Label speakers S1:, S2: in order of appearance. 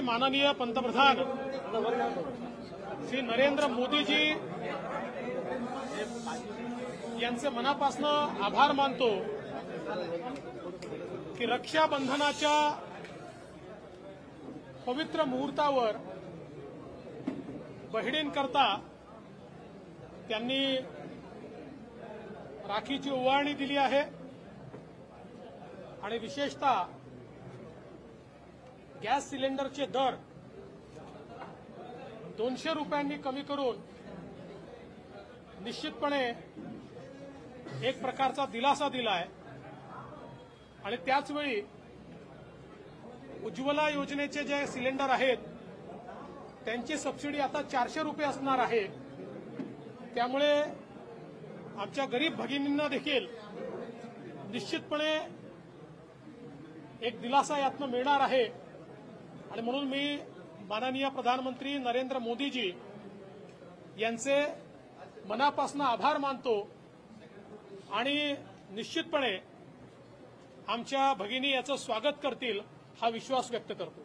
S1: माननीय पंतप्रधान श्री नरेंद्र मोदीजी यांचे मनापासून आभार मानतो की रक्षाबंधनाच्या पवित्र मुहूर्तावर बहिणींकरता त्यांनी राखीची ओवाळणी दिली आहे आणि विशेषतः गॅस सिलेंडरचे दर 200 रुपयांनी कमी करून निश्चितपणे एक प्रकारचा दिलासा दिलाय आणि त्याचवेळी उज्ज्वला योजनेचे जे सिलेंडर आहेत त्यांची सबसिडी आता 400 रुपये असणार आहे। त्यामुळे आमच्या गरीब भगिनींना देखील निश्चितपणे एक दिलासा यातनं मिळणार आहे आणि म्हणून मी माननीय प्रधानमंत्री नरेंद्र मोदीजी यांचे मनापासून आभार मानतो आणि निश्चितपणे आमच्या भगिनी याचं स्वागत करतील हा विश्वास व्यक्त करतो।